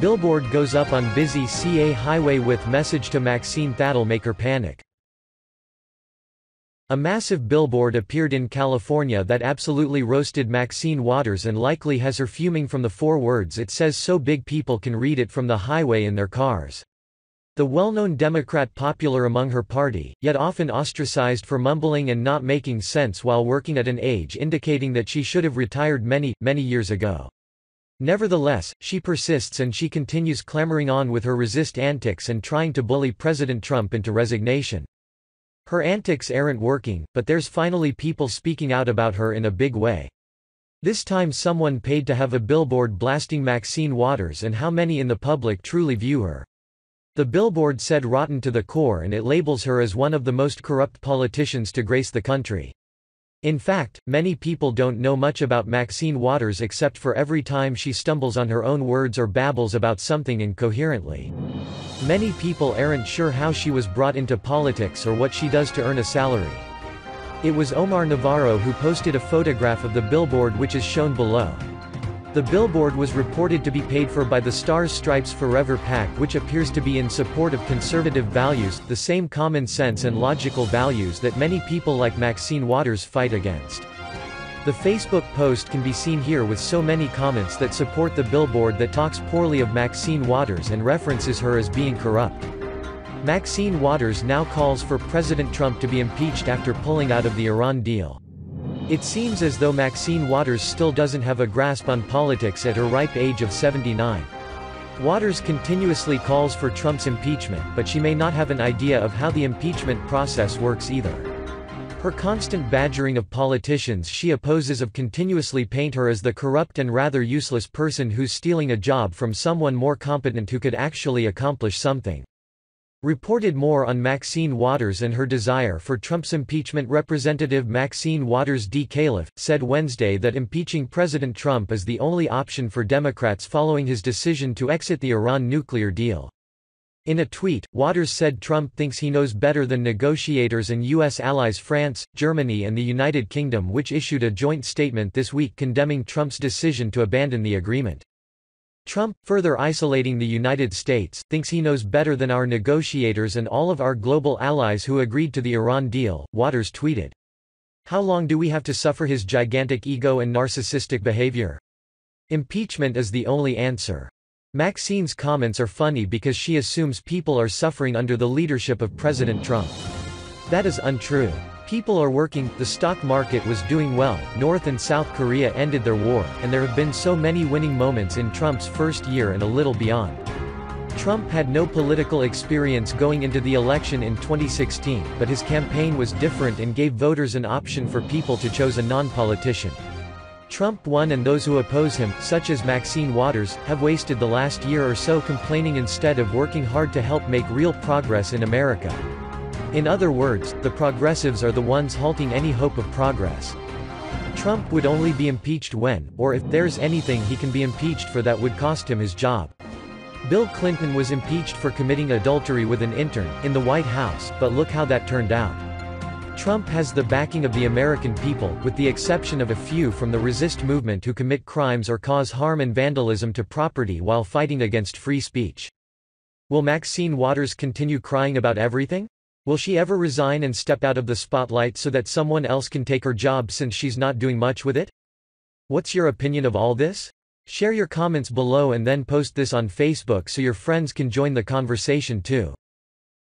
Billboard goes up on busy CA highway with message to Maxine that'll make her panic. A massive billboard appeared in California that absolutely roasted Maxine Waters and likely has her fuming from the 4 words it says so big people can read it from the highway in their cars. The well-known Democrat popular among her party, yet often ostracized for mumbling and not making sense while working at an age indicating that she should have retired many years ago. Nevertheless, she persists and she continues clamoring on with her resist antics and trying to bully President Trump into resignation. Her antics aren't working, but there's finally people speaking out about her in a big way. This time someone paid to have a billboard blasting Maxine Waters and how many in the public truly view her. The billboard said rotten to the core and it labels her as one of the most corrupt politicians to grace the country. In fact, many people don't know much about Maxine Waters except for every time she stumbles on her own words or babbles about something incoherently. Many people aren't sure how she was brought into politics or what she does to earn a salary. It was Omar Navarro who posted a photograph of the billboard which is shown below. The billboard was reported to be paid for by the Stars Stripes Forever PAC, which appears to be in support of conservative values, the same common sense and logical values that many people like Maxine Waters fight against. The Facebook post can be seen here with so many comments that support the billboard that talks poorly of Maxine Waters and references her as being corrupt. Maxine Waters now calls for President Trump to be impeached after pulling out of the Iran deal. It seems as though Maxine Waters still doesn't have a grasp on politics at her ripe age of 79. Waters continuously calls for Trump's impeachment, but she may not have an idea of how the impeachment process works either. Her constant badgering of politicians she opposes of continuously paint her as the corrupt and rather useless person who's stealing a job from someone more competent who could actually accomplish something. Reported more on Maxine Waters and her desire for Trump's impeachment. Representative Maxine Waters D. Califf said Wednesday that impeaching President Trump is the only option for Democrats following his decision to exit the Iran nuclear deal. In a tweet, Waters said Trump thinks he knows better than negotiators and U.S. allies France, Germany and the United Kingdom, which issued a joint statement this week condemning Trump's decision to abandon the agreement. Trump, further isolating the United States, thinks he knows better than our negotiators and all of our global allies who agreed to the Iran deal, Waters tweeted. How long do we have to suffer his gigantic ego and narcissistic behavior? Impeachment is the only answer. Maxine's comments are funny because she assumes people are suffering under the leadership of President Trump. That is untrue. People are working, the stock market was doing well, North and South Korea ended their war, and there have been so many winning moments in Trump's first year and a little beyond. Trump had no political experience going into the election in 2016, but his campaign was different and gave voters an option for people to choose a non-politician. Trump won and those who oppose him, such as Maxine Waters, have wasted the last year or so complaining instead of working hard to help make real progress in America. In other words, the progressives are the ones halting any hope of progress. Trump would only be impeached when, or if there's anything he can be impeached for that would cost him his job. Bill Clinton was impeached for committing adultery with an intern, in the White House, but look how that turned out. Trump has the backing of the American people, with the exception of a few from the resist movement who commit crimes or cause harm and vandalism to property while fighting against free speech. Will Maxine Waters continue crying about everything? Will she ever resign and step out of the spotlight so that someone else can take her job since she's not doing much with it? What's your opinion of all this? Share your comments below and then post this on Facebook so your friends can join the conversation too.